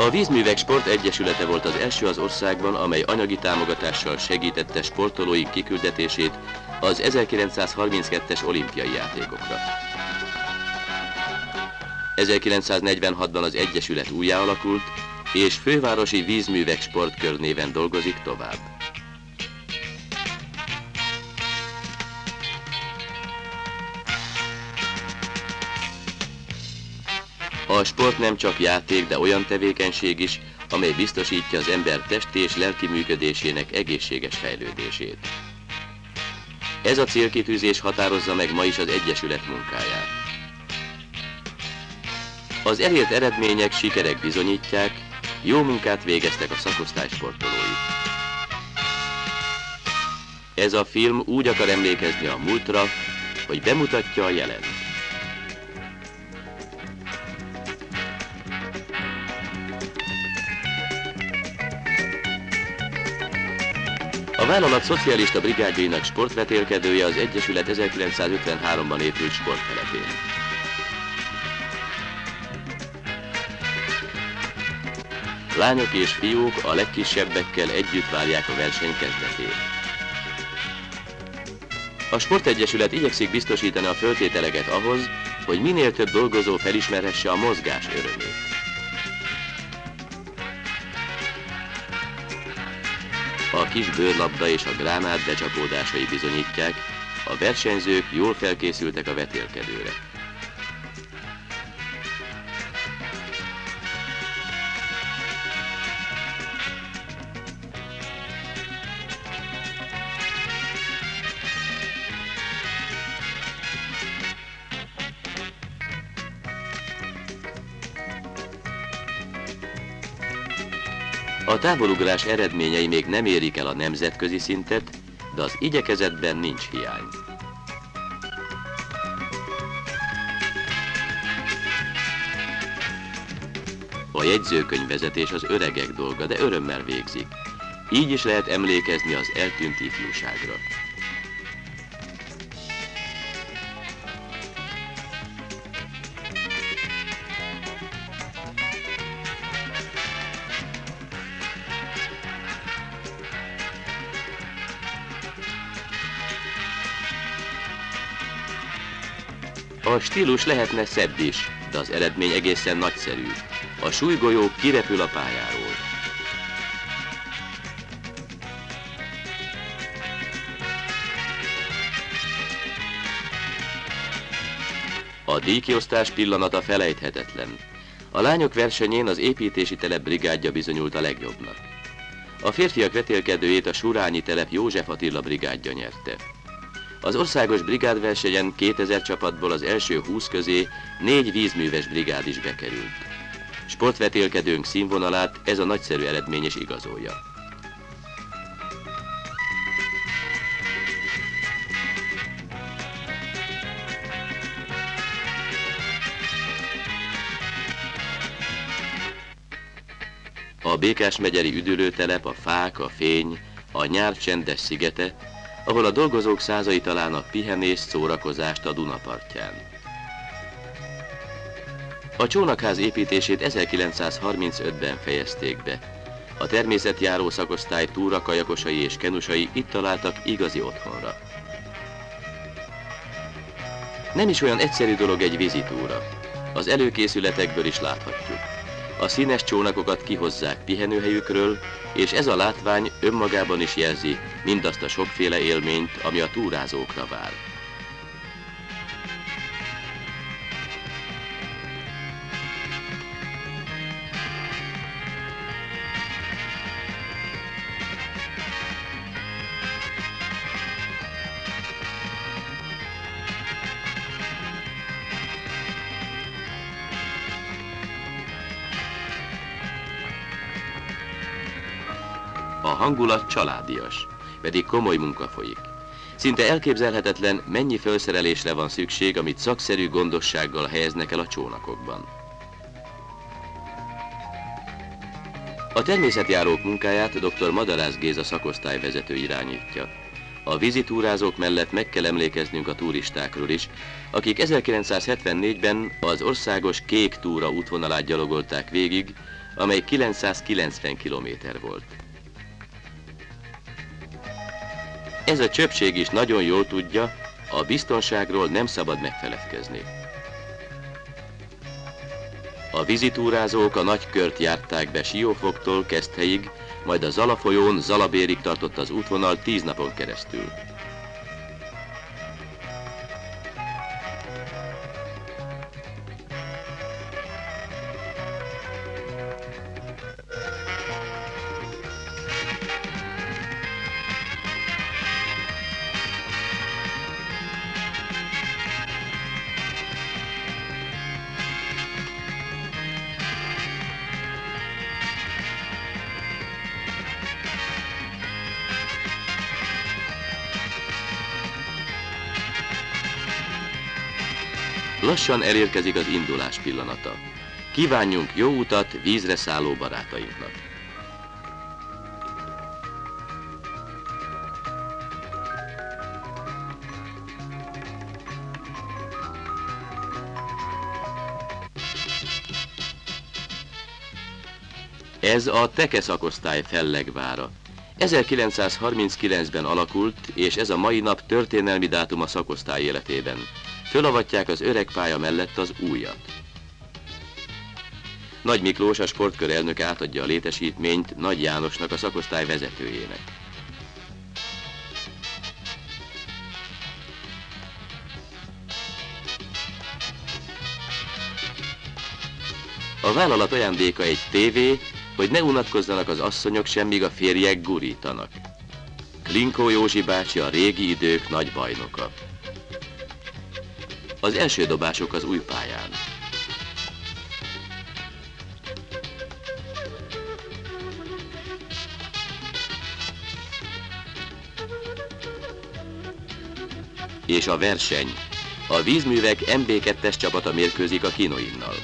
A Vízművek Sport Egyesülete volt az első az országban, amely anyagi támogatással segítette sportolóik kiküldetését az 1932-es olimpiai játékokra. 1946-ban az Egyesület újjáalakult, és Fővárosi Vízművek Sportkör néven dolgozik tovább. A sport nem csak játék, de olyan tevékenység is, amely biztosítja az ember testi és lelki működésének egészséges fejlődését. Ez a célkitűzés határozza meg ma is az Egyesület munkáját. Az elért eredmények, sikerek bizonyítják, jó munkát végeztek a szakosztály sportolói. Ez a film úgy akar emlékezni a múltra, hogy bemutatja a jelent. A vállalat szocialista brigádjainak sportvetélkedője az Egyesület 1953-ban épült sporttelepén. Lányok és fiúk a legkisebbekkel együtt várják a verseny kezdetét. A Sportegyesület igyekszik biztosítani a föltételeket ahhoz, hogy minél több dolgozó felismerhesse a mozgás örömét. A kis bőrlabda és a gránát becsapódásai bizonyítják, a versenyzők jól felkészültek a vetélkedőre. A távolugrás eredményei még nem érik el a nemzetközi szintet, de az igyekezetben nincs hiány. A jegyzőkönyvvezetés az öregek dolga, de örömmel végzik. Így is lehet emlékezni az eltűnt ifjúságra. A stílus lehetne szebb is, de az eredmény egészen nagyszerű. A súlygolyó kirepül a pályáról. A díjkiosztás pillanata felejthetetlen. A lányok versenyén az építési telep brigádja bizonyult a legjobbnak. A férfiak vetélkedőjét a Surányi telep József Attila brigádja nyerte. Az országos brigádversenyen 2000 csapatból az első 20 közé 4 vízműves brigád is bekerült. Sportvetélkedőnk színvonalát ez a nagyszerű eredmény is igazolja. A Békásmegyeri üdülőtelep, a fák, a fény, a nyár csendes szigete, ahol a dolgozók százai találnak pihenést, szórakozást a Duna partján. A csónakház építését 1935-ben fejezték be. A természetjáró szakosztály túrakajakosai és kenusai itt találtak igazi otthonra. Nem is olyan egyszerű dolog egy vízitúra. Az előkészületekből is láthatjuk. A színes csónakokat kihozzák pihenőhelyükről, és ez a látvány önmagában is jelzi mindazt a sokféle élményt, ami a túrázókra vár. A hangulat családias, pedig komoly munka folyik. Szinte elképzelhetetlen, mennyi felszerelésre van szükség, amit szakszerű gondossággal helyeznek el a csónakokban. A természetjárók munkáját dr. Madarász Géza szakosztályvezető irányítja. A vízitúrázók mellett meg kell emlékeznünk a turistákról is, akik 1974-ben az országos kék túra útvonalát gyalogolták végig, amely 990 km volt. Ez a csöpség is nagyon jól tudja, a biztonságról nem szabad megfeledkezni. A vízitúrázók a nagy kört járták be Siófoktól Keszthelyig, majd a Zala folyón Zalabérig tartott az útvonal 10 napon keresztül. Lassan elérkezik az indulás pillanata. Kívánjunk jó utat vízre szálló barátainknak! Ez a Teke szakosztály fellegvára. 1939-ben alakult, és ez a mai nap történelmi dátum a szakosztály életében. Fölavatják az öreg pálya mellett az újat. Nagy Miklós, a sportkör elnöke átadja a létesítményt Nagy Jánosnak, a szakosztály vezetőjének. A vállalat ajándéka egy tévé, hogy ne unatkozzanak az asszonyok sem, míg a férjek gurítanak. Klinkó Józsi bácsi a régi idők nagy bajnoka. Az első dobások az új pályán. És a verseny. A vízművek MB2-es csapata mérkőzik a Kinoinnal.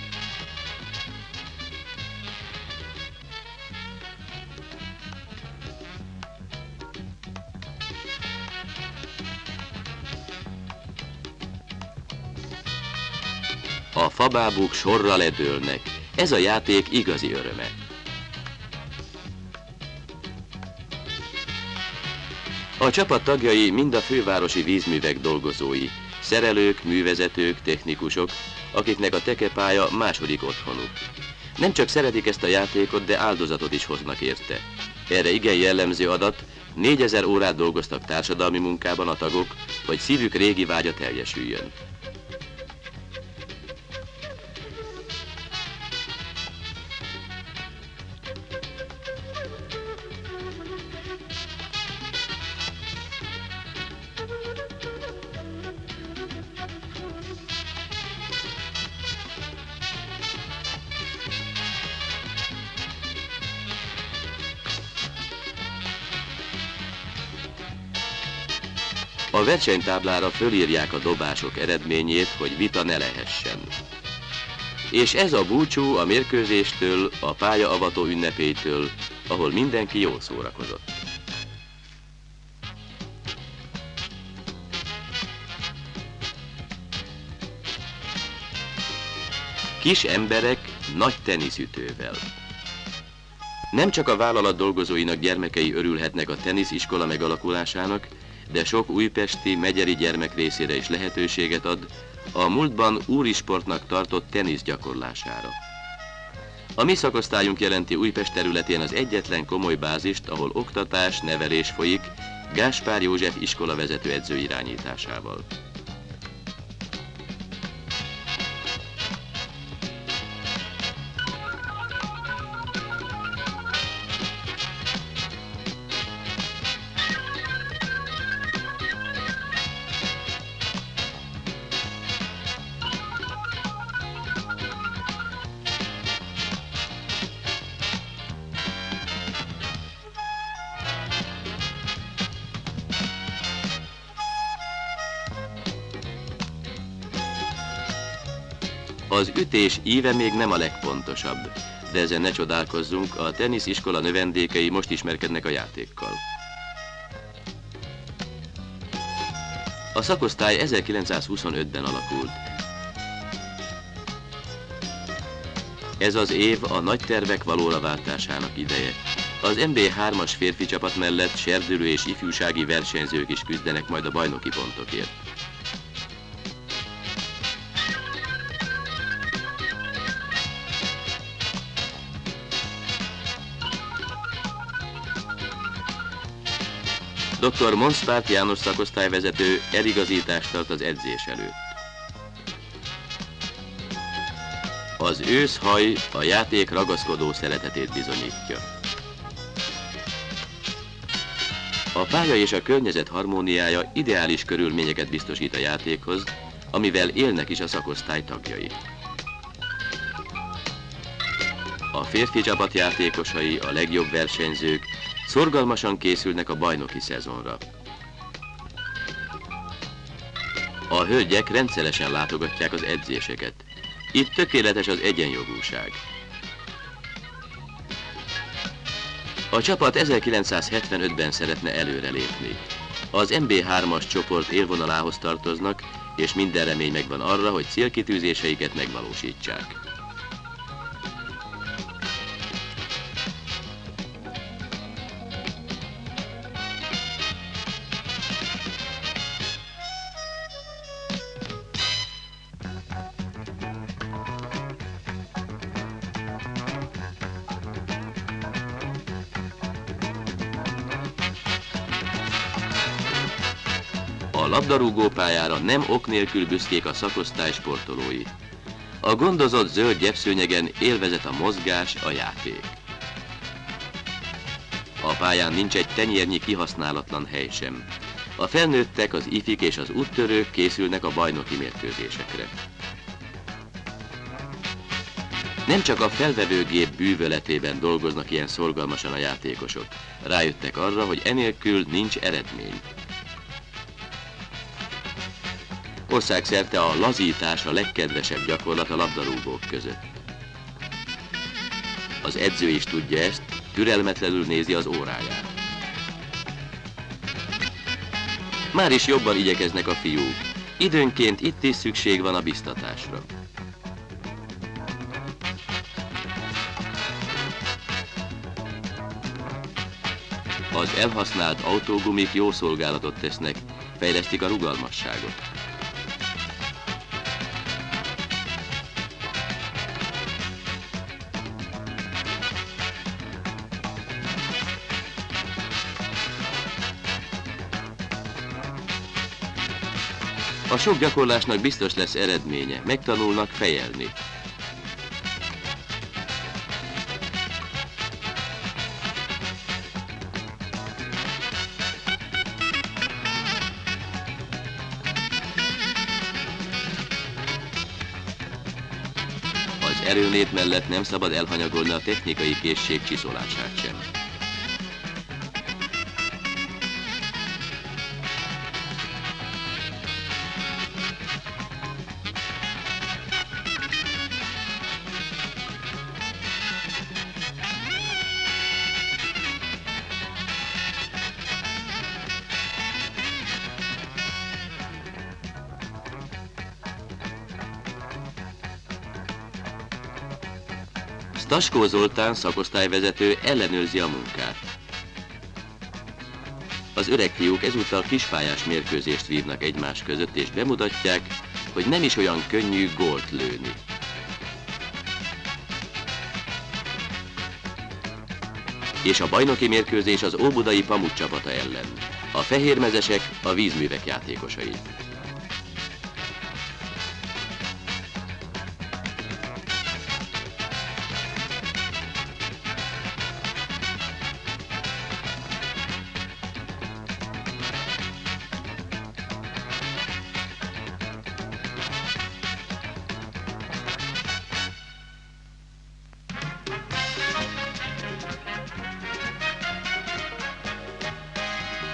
A fabábuk sorra ledőlnek. Ez a játék igazi öröme. A csapat tagjai mind a fővárosi vízművek dolgozói, szerelők, művezetők, technikusok, akiknek a tekepálya második otthonuk. Nem csak szeretik ezt a játékot, de áldozatot is hoznak érte. Erre igen jellemző adat, 4000 órát dolgoztak társadalmi munkában a tagok, hogy szívük régi vágya teljesüljön. A versenytáblára fölírják a dobások eredményét, hogy vita ne lehessen. És ez a búcsú a mérkőzéstől, a pályaavatóünnepétől, ahol mindenki jól szórakozott. Kis emberek nagy teniszütővel. Nem csak a vállalat dolgozóinak gyermekei örülhetnek a tenisziskola megalakulásának, de sok újpesti, megyeri gyermek részére is lehetőséget ad a múltban úrisportnak tartott tenisz gyakorlására. A mi szakosztályunk jelenti Újpest területén az egyetlen komoly bázist, ahol oktatás, nevelés folyik Gáspár József iskolavezető edző irányításával. Az ütés íve még nem a legpontosabb, de ezen ne csodálkozzunk, a tenisziskola növendékei most ismerkednek a játékkal. A szakosztály 1925-ben alakult. Ez az év a nagy tervek valóra váltásának ideje. Az NB3-as férfi csapat mellett serdülő és ifjúsági versenyzők is küzdenek majd a bajnoki pontokért. Dr. Monszpárt János szakosztályvezető eligazítást tart az edzés előtt. Az őszhaj a játék ragaszkodó szeretetét bizonyítja. A pálya és a környezet harmóniája ideális körülményeket biztosít a játékhoz, amivel élnek is a szakosztály tagjai. A férfi csapat játékosai, a legjobb versenyzők szorgalmasan készülnek a bajnoki szezonra. A hölgyek rendszeresen látogatják az edzéseket. Itt tökéletes az egyenjogúság. A csapat 1975-ben szeretne előrelépni. Az NB3-as csoport élvonalához tartoznak, és minden remény megvan arra, hogy célkitűzéseiket megvalósítsák. A labdarúgópályára nem ok nélkül büszkék a szakosztály sportolói. A gondozott zöld gyepszőnyegen élvezet a mozgás, a játék. A pályán nincs egy tenyérnyi kihasználatlan hely sem. A felnőttek, az ifik és az úttörők készülnek a bajnoki mérkőzésekre. Nem csak a felvevőgép bűvöletében dolgoznak ilyen szorgalmasan a játékosok. Rájöttek arra, hogy enélkül nincs eredmény. Országszerte a lazítás a legkedvesebb gyakorlat a labdarúgók között. Az edző is tudja ezt, türelmetlenül nézi az óráját. Már is jobban igyekeznek a fiúk. Időnként itt is szükség van a biztatásra. Az elhasznált autógumik jó szolgálatot tesznek, fejlesztik a rugalmasságot. A sok gyakorlásnak biztos lesz eredménye, megtanulnak fejelni. Az erőnét mellett nem szabad elhanyagolni a technikai készség csiszolását sem. Staskó Zoltán szakosztályvezető ellenőrzi a munkát. Az öreg fiúk ezúttal kispályás mérkőzést vívnak egymás között, és bemutatják, hogy nem is olyan könnyű gólt lőni. És a bajnoki mérkőzés az óbudai Pamut csapata ellen. A fehérmezesek a vízművek játékosai.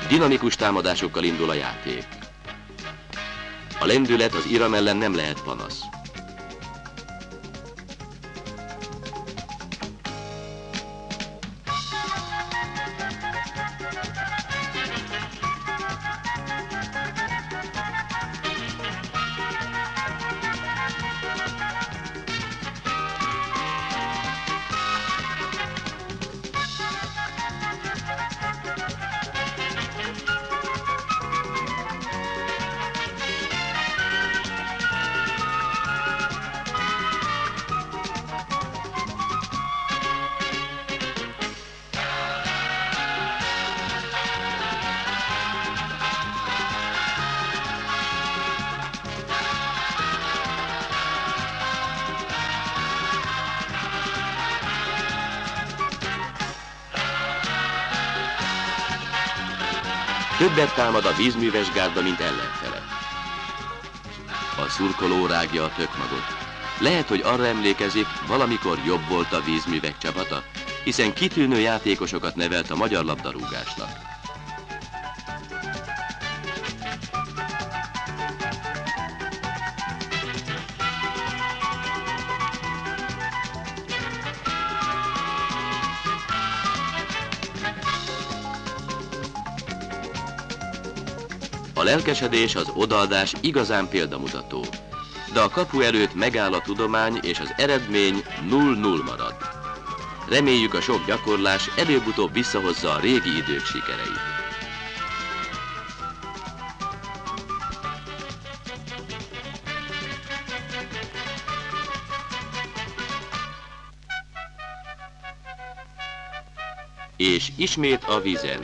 Dinamikus támadásokkal indul a játék. A lendület, az iram ellen nem lehet panasz. Többet támad a vízműves gárda, mint ellenfele. A szurkoló rágja a tökmagot. Lehet, hogy arra emlékezik, valamikor jobb volt a vízművek csapata, hiszen kitűnő játékosokat nevelt a magyar labdarúgásnak. A lelkesedés, az odaadás igazán példamutató, de a kapu előtt megáll a tudomány, és az eredmény 0-0 marad. Reméljük, a sok gyakorlás előbb-utóbb visszahozza a régi idők sikereit. És ismét a vízen.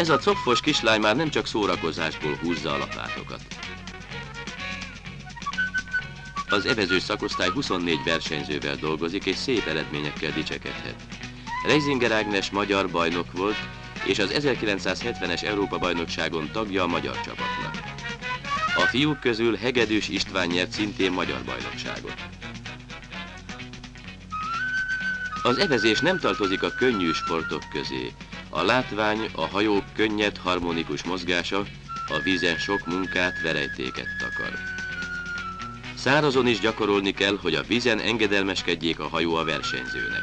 Ez a copfos kislány már nem csak szórakozásból húzza a lapátokat. Az evezős szakosztály 24 versenyzővel dolgozik, és szép eredményekkel dicsekedhet. Reisinger Ágnes magyar bajnok volt, és az 1970-es Európa-bajnokságon tagja a magyar csapatnak. A fiúk közül Hegedűs István nyert szintén magyar bajnokságot. Az evezés nem tartozik a könnyű sportok közé. A látvány, a hajók könnyed, harmonikus mozgása a vízen sok munkát, verejtéket takar. Szárazon is gyakorolni kell, hogy a vízen engedelmeskedjék a hajó a versenyzőnek.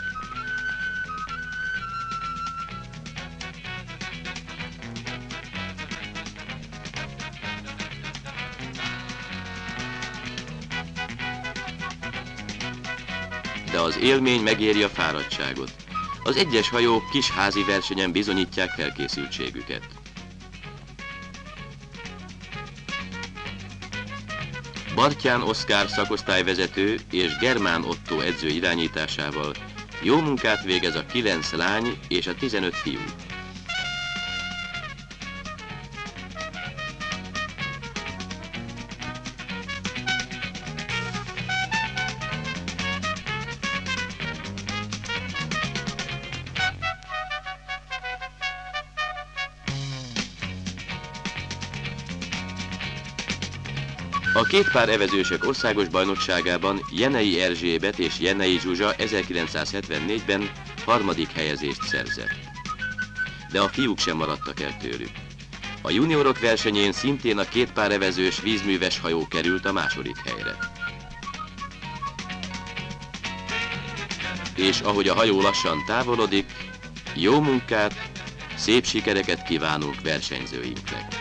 De az élmény megéri a fáradtságot. Az egyes hajók kis házi versenyen bizonyítják felkészültségüket. Bartyán Oszkár szakosztályvezető és Germán Otto edző irányításával jó munkát végez a 9 lány és a 15 fiú. A két pár evezősök országos bajnokságában Jenei Erzsébet és Jenei Zsuzsa 1974-ben harmadik helyezést szerzett. De a fiúk sem maradtak el tőlük. A juniorok versenyén szintén a két pár evezős vízműves hajó került a második helyre. És ahogy a hajó lassan távolodik, jó munkát, szép sikereket kívánunk versenyzőinknek!